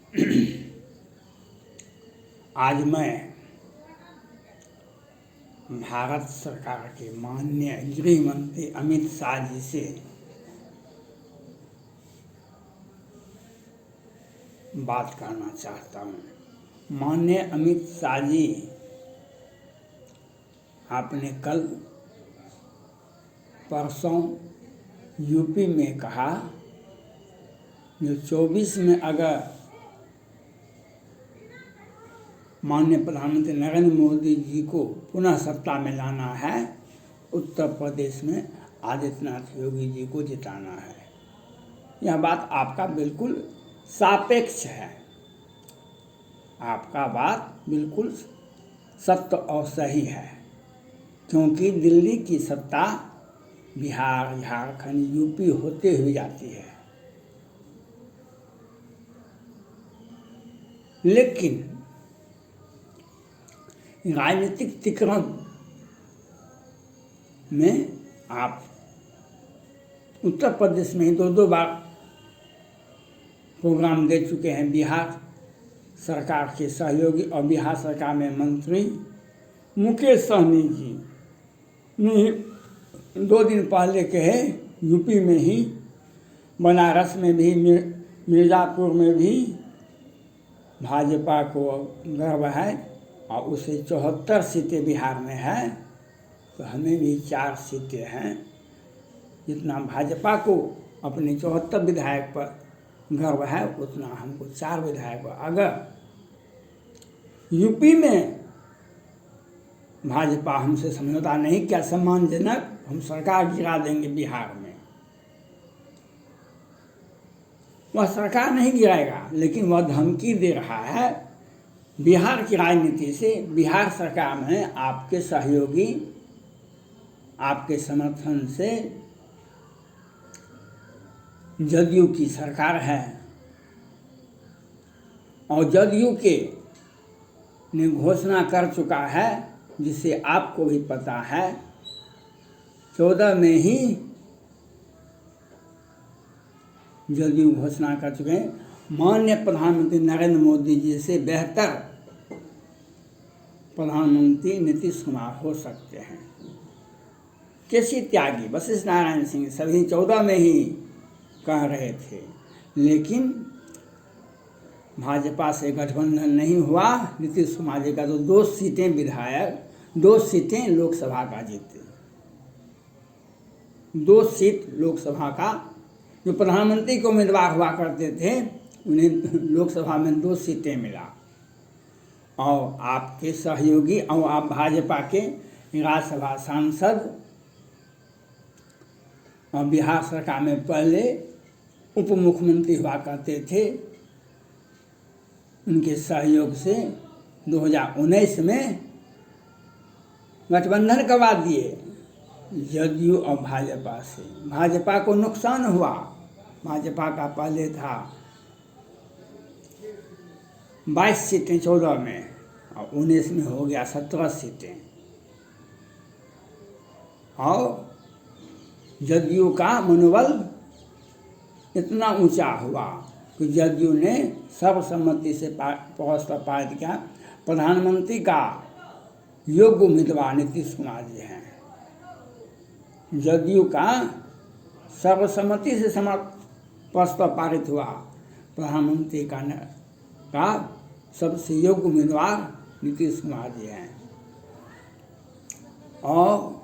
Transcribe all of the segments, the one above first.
आज मैं भारत सरकार के माननीय गृह मंत्री अमित शाह जी से बात करना चाहता हूँ। माननीय अमित शाह जी, आपने कल परसों यूपी में कहा जो 24 में अगर माननीय प्रधानमंत्री नरेंद्र मोदी जी को पुनः सत्ता में लाना है, उत्तर प्रदेश में आदित्यनाथ योगी जी को जिताना है। यह बात आपका बिल्कुल सापेक्ष है। आपका बात बिल्कुल सत्य और सही है, क्योंकि दिल्ली की सत्ता बिहार, झारखंड, यूपी होते हुए जाती है। लेकिन राजनीतिक तिक्रम में आप उत्तर प्रदेश में ही दो बार प्रोग्राम दे चुके हैं। बिहार सरकार के सहयोगी और बिहार सरकार में मंत्री मुकेश सहनी जी ने 2 दिन पहले कहे, यूपी में ही, बनारस में भी, मिर्ज़ापुर में भी भाजपा को गर्व है और उसे 74 सीटें बिहार में है, तो हमें भी 4 सीटें हैं। जितना भाजपा को अपने 74 विधायक पर गर्व है, उतना हमको 4 विधायक पर। अगर यूपी में भाजपा हमसे समझौता नहीं किया सम्मानजनक, हम सरकार गिरा देंगे बिहार में। वह सरकार नहीं गिराएगा, लेकिन वह धमकी दे रहा है बिहार की राजनीति से। बिहार सरकार में आपके सहयोगी, आपके समर्थन से जदयू की सरकार है और जदयू के ने घोषणा कर चुका है, जिसे आपको भी पता है, 14 में ही जदयू घोषणा कर चुके हैं माननीय प्रधानमंत्री नरेंद्र मोदी जी से बेहतर प्रधानमंत्री नीतीश कुमार हो सकते हैं। केसी त्यागी, वशिष्ठ नारायण सिंह सभी 14 में ही कह रहे थे, लेकिन भाजपा से गठबंधन नहीं हुआ। नीतीश कुमार जी का तो 2 सीटें विधायक, 2 सीटें लोकसभा का जीते। 2 सीट लोकसभा का, जो प्रधानमंत्री के उम्मीदवार हुआ करते थे, उन्हें लोकसभा में 2 सीटें मिला। और आपके सहयोगी और आप भाजपा के राज्यसभा सांसद और बिहार सरकार में पहले उप मुख्यमंत्री हुआ करते थे, उनके सहयोग से 2019 में गठबंधन करवा दिए जदयू और भाजपा से। भाजपा को नुकसान हुआ। भाजपा का पहले था 22 सीटें 14 में, और 19 में हो गया 17 सीटें। और जदयू का मनोबल इतना ऊंचा हुआ कि जदयू ने सर्वसम्मति से प्रस्ताव पारित किया। प्रधानमंत्री का योग्य उम्मीदवार नीतीश कुमार जी हैं। जदयू का सर्वसम्मति से प्रस्ताव पारित हुआ। प्रधानमंत्री का सबसे योग्य उम्मीदवार नीतीश कुमार जी हैं। और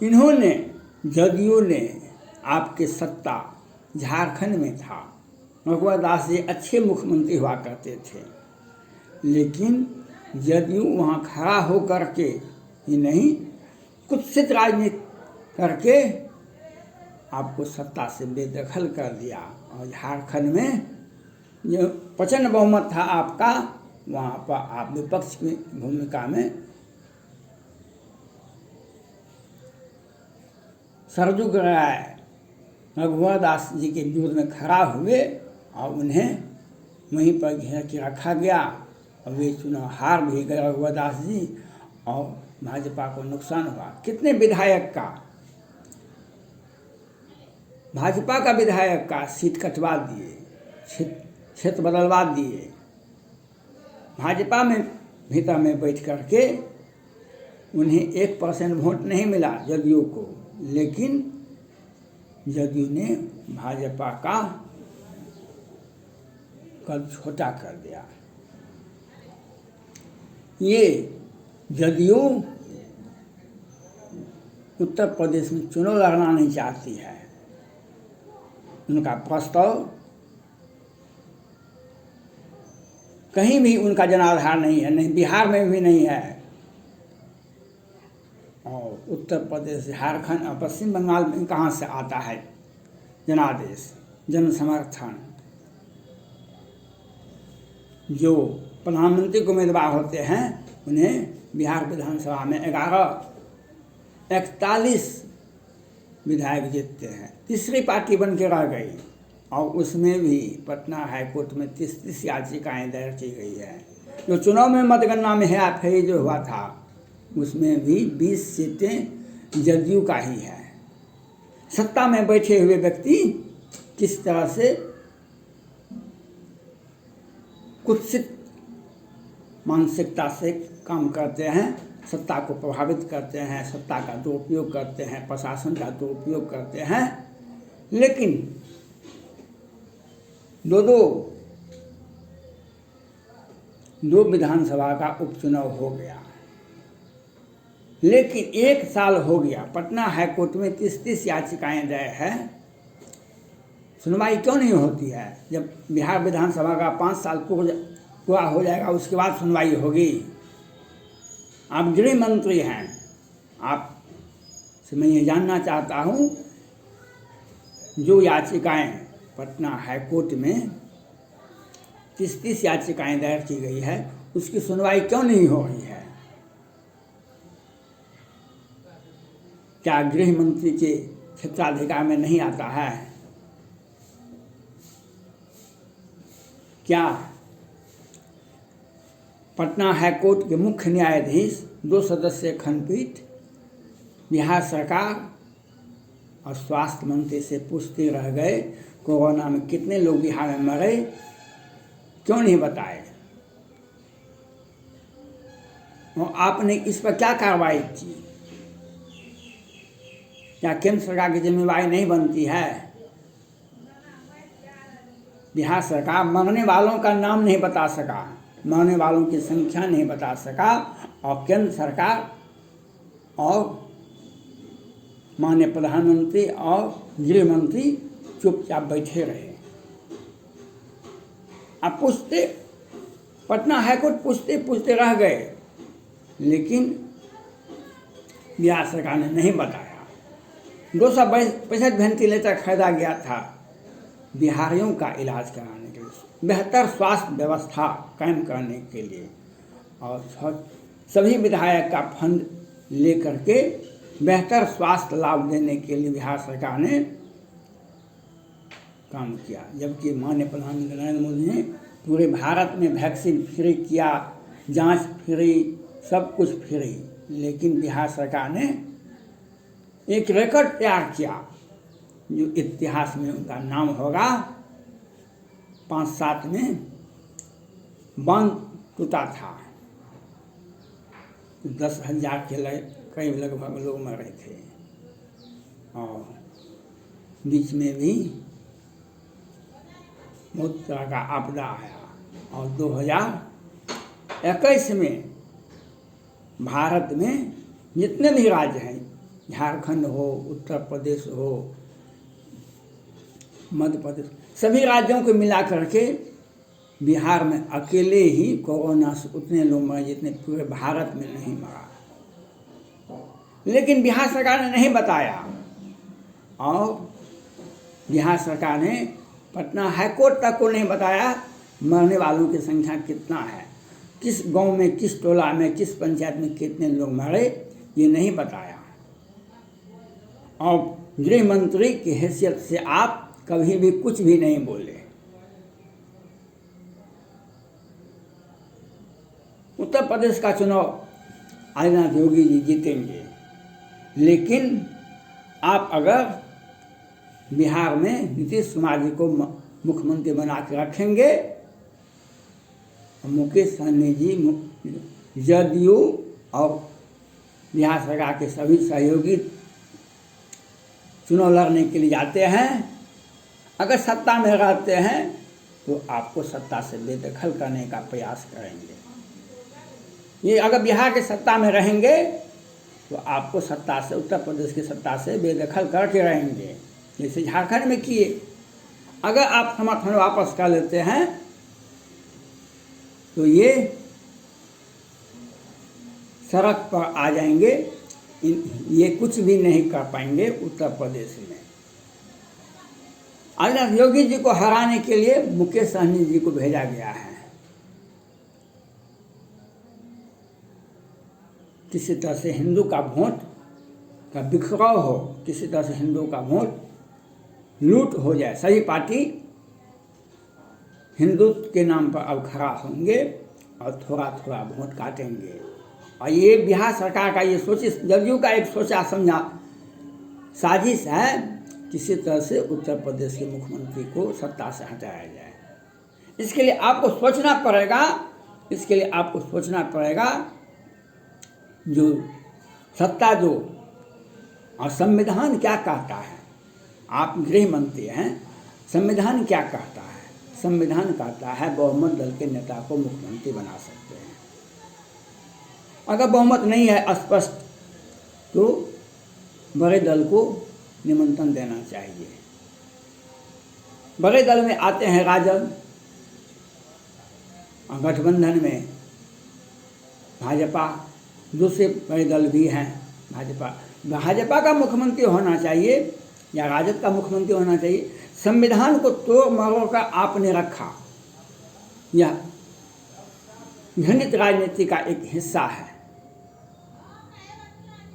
इन्होंने, जदयू ने, आपके सत्ता झारखंड में था, रघुवर दास जी अच्छे मुख्यमंत्री हुआ करते थे, लेकिन जदयू वहाँ खड़ा हो करके ही नहीं, कुत्सित राजनीति करके आपको सत्ता से बेदखल कर दिया। और झारखंड में जो प्रचंड बहुमत था आपका, वहाँ पर आप विपक्ष की भूमिका में सरजू राय रघुवर दास जी के विरोध में खड़ा हुए और उन्हें वहीं पर घेर के रखा गया और वे चुनाव हार भी गए रघुवर दास जी, और भाजपा को नुकसान हुआ। कितने विधायक का भाजपा का विधायक का सीट कटवा दिए, क्षेत्र बदलवा दिए। भाजपा में भीतर में बैठ करके उन्हें 1% वोट नहीं मिला जदयू को, लेकिन जदयू ने भाजपा का कद छोटा कर दिया। ये जदयू उत्तर प्रदेश में चुनाव लड़ना नहीं चाहती है। उनका प्रस्ताव कहीं भी उनका जनाधार नहीं है, नहीं बिहार में भी नहीं है, और उत्तर प्रदेश, झारखंड और पश्चिम बंगाल में कहाँ से आता है जनादेश, जन समर्थन। जो प्रधानमंत्री के उम्मीदवार होते हैं उन्हें बिहार विधानसभा में 41 विधायक जीतते हैं। तीसरी पार्टी बन के रह गई, और उसमें भी पटना हाईकोर्ट में 30 याचिकाएँ दायर की गई है। जो चुनाव में मतगणना में हेराफेरी जो हुआ था उसमें भी 20 सीटें जदयू का ही है। सत्ता में बैठे हुए व्यक्ति किस तरह से कुत्सित मानसिकता से काम करते हैं, सत्ता को प्रभावित करते हैं, सत्ता का दुरुपयोग करते हैं, प्रशासन का दुरुपयोग करते हैं। लेकिन दो विधानसभा का उपचुनाव हो गया, लेकिन 1 साल हो गया, पटना हाईकोर्ट में 30 याचिकाएं दायर है, सुनवाई क्यों नहीं होती है? जब बिहार विधानसभा का 5 साल पूरा हो जाएगा उसके बाद सुनवाई होगी। आप गृह मंत्री हैं, आप से मैं ये जानना चाहता हूँ, जो याचिकाएं पटना हाईकोर्ट में 30 याचिकाएं दायर की गई है उसकी सुनवाई क्यों नहीं हो रही है? क्या गृह मंत्री के क्षेत्राधिकार में नहीं आता है? क्या पटना हाईकोर्ट के मुख्य न्यायाधीश 2 सदस्यीय खंडपीठ बिहार सरकार और स्वास्थ्य मंत्री से पूछते रह गए कोरोना में कितने लोग बिहार में मरे, क्यों नहीं बताए? और आपने इस पर क्या कार्रवाई की? क्या केंद्र सरकार की जिम्मेवारी नहीं बनती है? बिहार सरकार मरने वालों का नाम नहीं बता सका, मरने वालों की संख्या नहीं बता सका, और केंद्र सरकार और माननीय प्रधानमंत्री और गृह मंत्री चुपचाप बैठे रहे। अब पूछते, पटना हाईकोर्ट पूछते रह गए, लेकिन बिहार सरकार ने नहीं बताया। 265 वेंटिलेटर खरीदा गया था बिहारियों का इलाज कराने के लिए, बेहतर स्वास्थ्य व्यवस्था कायम करने के लिए, और सभी विधायक का फंड लेकर के बेहतर स्वास्थ्य लाभ देने के लिए बिहार सरकार ने काम किया। जबकि माननीय प्रधानमंत्री नरेंद्र मोदी ने पूरे भारत में वैक्सीन फ्री किया, जांच फ्री, सब कुछ फ्री, लेकिन बिहार सरकार ने एक रिकॉर्ड तैयार किया जो इतिहास में उनका नाम होगा। 5-7 में बांध टूटा था, 10,000 के करीब लगभग लोग मर रहे थे, और बीच में भी बहुत तरह का आपदा आया, और 2021 में भारत में जितने भी राज्य हैं, झारखंड हो, उत्तर प्रदेश हो, मध्य प्रदेश, सभी राज्यों को मिला करके बिहार में अकेले ही कोरोना से उतने लोग मरे जितने पूरे भारत में नहीं मरा। लेकिन बिहार सरकार ने नहीं बताया, और बिहार सरकार ने पटना हाईकोर्ट तक को नहीं बताया मरने वालों की संख्या कितना है, किस गांव में, किस टोला में, किस पंचायत में कितने लोग मरे, ये नहीं बताया। और गृह मंत्री की हैसियत से आप कभी भी कुछ भी नहीं बोले। उत्तर प्रदेश का चुनाव आदित्यनाथ योगी जी जीतेंगे, लेकिन आप अगर बिहार में नीतीश कुमार जी को मुख्यमंत्री बना के रखेंगे। मुकेश सहनी जी जदयू और बिहार सरकार के सभी सहयोगी चुनाव लड़ने के लिए जाते हैं। अगर सत्ता में रहते हैं तो आपको सत्ता से बेदखल करने का प्रयास करेंगे। ये अगर बिहार के सत्ता में रहेंगे तो आपको सत्ता से, उत्तर प्रदेश की सत्ता से बेदखल करके रहेंगे, जैसे झारखंड में किए। अगर आप समर्थन वापस कर लेते हैं तो ये सड़क पर आ जाएंगे, ये कुछ भी नहीं कर पाएंगे उत्तर प्रदेश में। आज योगी जी को हराने के लिए मुकेश सहनी जी को भेजा गया है। किसी तरह से हिंदू का वोट का बिखराव हो, किसी तरह से हिंदू का वोट लूट हो जाए। सही पार्टी हिंदुत्व के नाम पर अब खड़ा होंगे और थोड़ा थोड़ा वोट काटेंगे। और ये बिहार सरकार का ये जदयू का एक सोचा समझा साजिश है, किसी तरह से उत्तर प्रदेश के मुख्यमंत्री को सत्ता से हटाया जाए। इसके लिए आपको सोचना पड़ेगा, जो सत्ता जो और संविधान क्या कहता है। आप गृह मंत्री हैं, संविधान क्या कहता है? संविधान कहता है बहुमत दल के नेता को मुख्यमंत्री बना सकते हैं। अगर बहुमत नहीं है स्पष्ट, तो बड़े दल को निमंत्रण देना चाहिए। बड़े दल में आते हैं राजद, और गठबंधन में भाजपा, दूसरे बड़े दल भी हैं। भाजपा का मुख्यमंत्री होना चाहिए या राजद का मुख्यमंत्री होना चाहिए। संविधान को तोड़ मरोड़ कर आपने रखा, यह घृणित राजनीति का एक हिस्सा है।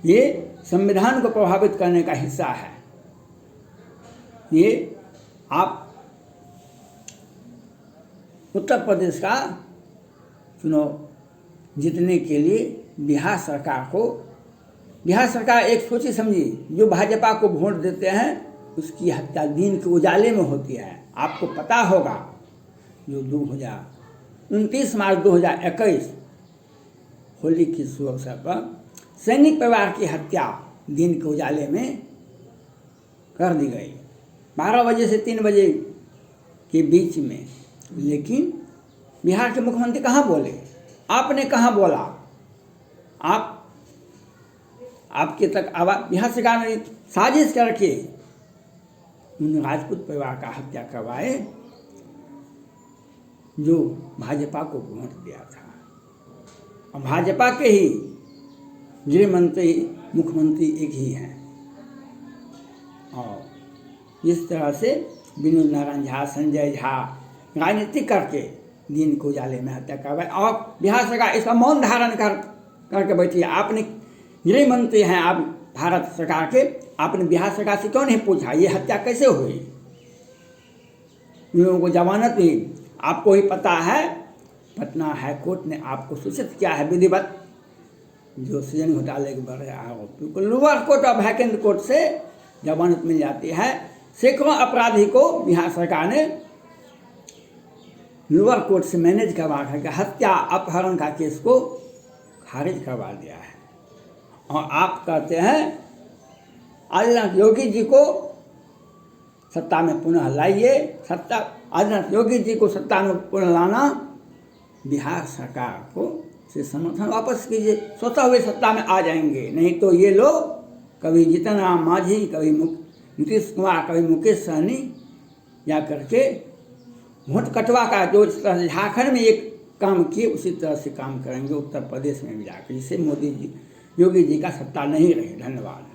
ये संविधान को प्रभावित करने का हिस्सा है। ये आप उत्तर प्रदेश का चुनाव जीतने के लिए बिहार सरकार एक सोची समझी, जो भाजपा को वोट देते हैं उसकी हत्या दिन के उजाले में होती है। आपको पता होगा जो 29 मार्च 2021 होली की शुभ अवसर पर सैनिक परिवार की हत्या दिन के उजाले में कर दी गई, 12 बजे से 3 बजे के बीच में। लेकिन बिहार के मुख्यमंत्री कहाँ बोले? आपने कहाँ बोला? आपके तक आवाज बिहार सरकार ने साजिश करके उन राजपूत परिवार का हत्या करवाए जो भाजपा को वोट दिया था। और भाजपा के ही गृह मंत्री मुख्यमंत्री एक ही हैं। और इस तरह से विनोद नारायण झा, संजय झा राजनीति करके दिन को उजाले में हत्या करवाए। और बिहार सरकार इसका मौन धारण करके बैठी है। आपने गृह मंत्री हैं आप भारत सरकार के, आपने बिहार सरकार से क्यों नहीं पूछा ये हत्या कैसे हुई? इन लोगों को जमानत भी आपको ही पता है। पटना हाई कोर्ट ने आपको सूचित किया है विधिवत, जो सृजन घोटाले के बड़े आरोपी को लोअर कोर्ट और वैकेंट कोर्ट से जमानत मिल जाती है। सैकड़ों अपराधी को बिहार सरकार ने लोअर कोर्ट से मैनेज करवा करके हत्या अपहरण का केस को खारिज करवा दिया है। और आप कहते हैं आदित्यनाथ योगी जी को सत्ता में पुनः लाइए। आदित्यनाथ योगी जी को सत्ता में पुनः लाना, बिहार सरकार को से समर्थन वापस कीजिए, स्वतः हुए सत्ता में आ जाएंगे। नहीं तो ये लोग कभी जीतन राम मांझी, कभी नीतीश कुमार, कभी मुकेश सहनी या करके वोट कटवा का जो इस तरह से झारखंड में एक काम किए उसी तरह से काम करेंगे उत्तर प्रदेश में भी जाकर, जिससे योगी जी का सत्ता नहीं रहे। धन्यवाद।